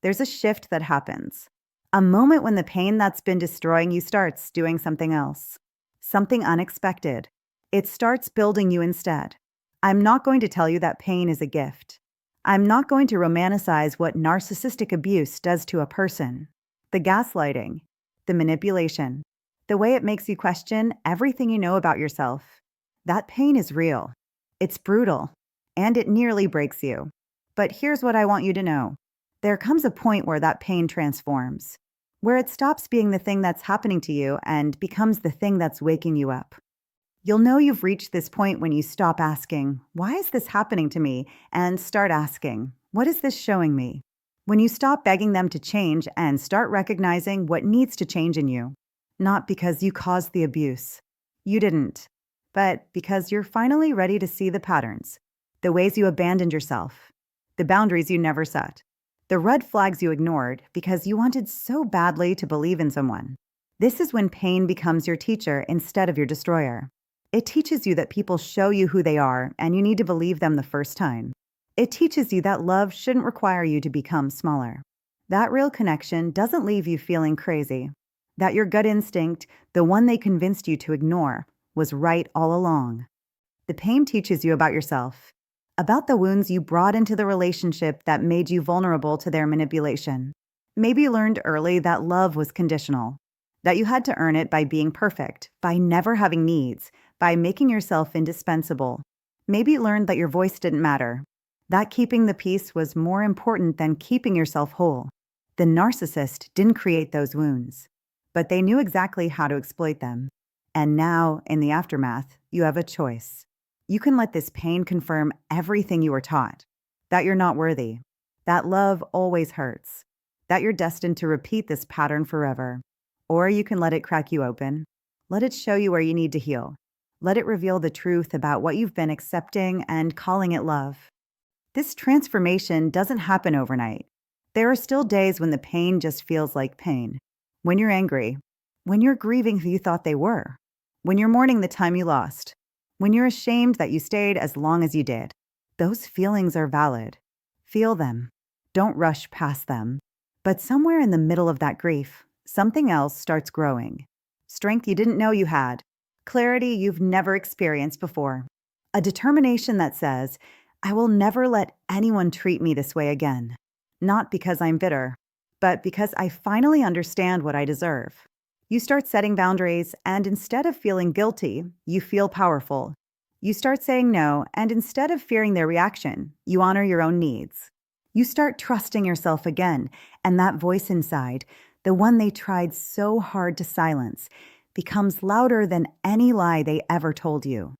There's a shift that happens. A moment when the pain that's been destroying you starts doing something else. Something unexpected. It starts building you instead. I'm not going to tell you that pain is a gift. I'm not going to romanticize what narcissistic abuse does to a person. The gaslighting, the manipulation, the way it makes you question everything you know about yourself. That pain is real. It's brutal, and it nearly breaks you. But here's what I want you to know. There comes a point where that pain transforms, where it stops being the thing that's happening to you and becomes the thing that's waking you up. You'll know you've reached this point when you stop asking, "Why is this happening to me?" and start asking, "What is this showing me?" When you stop begging them to change and start recognizing what needs to change in you. Not because you caused the abuse. You didn't. But because you're finally ready to see the patterns, the ways you abandoned yourself, the boundaries you never set, the red flags you ignored because you wanted so badly to believe in someone. This is when pain becomes your teacher instead of your destroyer. It teaches you that people show you who they are and you need to believe them the first time. It teaches you that love shouldn't require you to become smaller. That real connection doesn't leave you feeling crazy. That your gut instinct, the one they convinced you to ignore, was right all along. The pain teaches you about yourself, about the wounds you brought into the relationship that made you vulnerable to their manipulation. Maybe you learned early that love was conditional, that you had to earn it by being perfect, by never having needs, by making yourself indispensable. Maybe you learned that your voice didn't matter, that keeping the peace was more important than keeping yourself whole. The narcissist didn't create those wounds, but they knew exactly how to exploit them. And now, in the aftermath, you have a choice. You can let this pain confirm everything you were taught, that you're not worthy, that love always hurts, that you're destined to repeat this pattern forever. Or you can let it crack you open. Let it show you where you need to heal. Let it reveal the truth about what you've been accepting and calling it love. This transformation doesn't happen overnight. There are still days when the pain just feels like pain. When you're angry, when you're grieving who you thought they were, when you're mourning the time you lost, when you're ashamed that you stayed as long as you did. Those feelings are valid. Feel them. Don't rush past them. But somewhere in the middle of that grief, something else starts growing. Strength you didn't know you had. Clarity you've never experienced before. A determination that says, "I will never let anyone treat me this way again." Not because I'm bitter, but because I finally understand what I deserve. You start setting boundaries, and instead of feeling guilty, you feel powerful. You start saying no, and instead of fearing their reaction, you honor your own needs. You start trusting yourself again, and that voice inside, the one they tried so hard to silence, becomes louder than any lie they ever told you.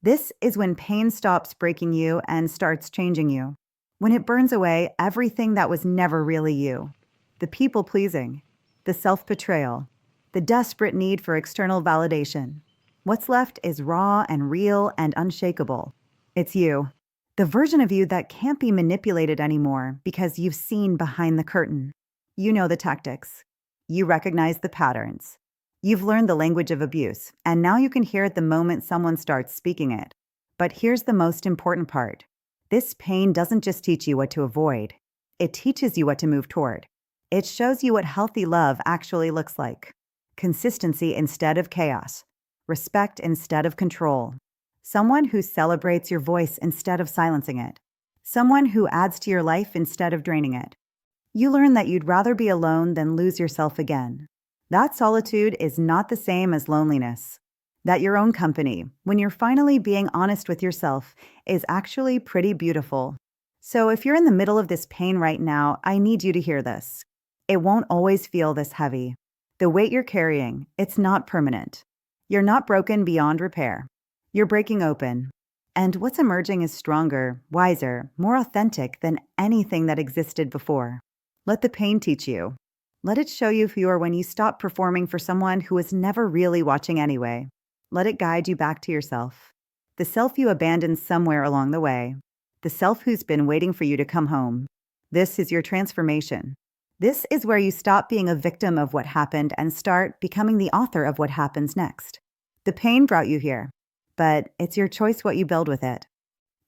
This is when pain stops breaking you and starts changing you. When it burns away everything that was never really you. The people-pleasing, the self-betrayal, the desperate need for external validation. What's left is raw and real and unshakable. It's you. The version of you that can't be manipulated anymore because you've seen behind the curtain. You know the tactics. You recognize the patterns. You've learned the language of abuse, and now you can hear it the moment someone starts speaking it. But here's the most important part. This pain doesn't just teach you what to avoid. It teaches you what to move toward. It shows you what healthy love actually looks like. Consistency instead of chaos. Respect instead of control. Someone who celebrates your voice instead of silencing it. Someone who adds to your life instead of draining it. You learn that you'd rather be alone than lose yourself again. That solitude is not the same as loneliness. That your own company, when you're finally being honest with yourself, is actually pretty beautiful. So if you're in the middle of this pain right now, I need you to hear this. It won't always feel this heavy. The weight you're carrying, it's not permanent. You're not broken beyond repair. You're breaking open. And what's emerging is stronger, wiser, more authentic than anything that existed before. Let the pain teach you. Let it show you who you are when you stop performing for someone who was never really watching anyway. Let it guide you back to yourself. The self you abandoned somewhere along the way. The self who's been waiting for you to come home. This is your transformation. This is where you stop being a victim of what happened and start becoming the author of what happens next. The pain brought you here, but it's your choice what you build with it.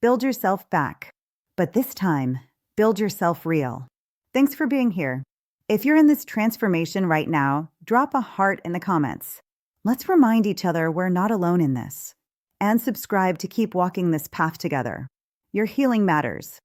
Build yourself back, but this time, build yourself real. Thanks for being here. If you're in this transformation right now, drop a heart in the comments. Let's remind each other we're not alone in this. And subscribe to keep walking this path together. Your healing matters.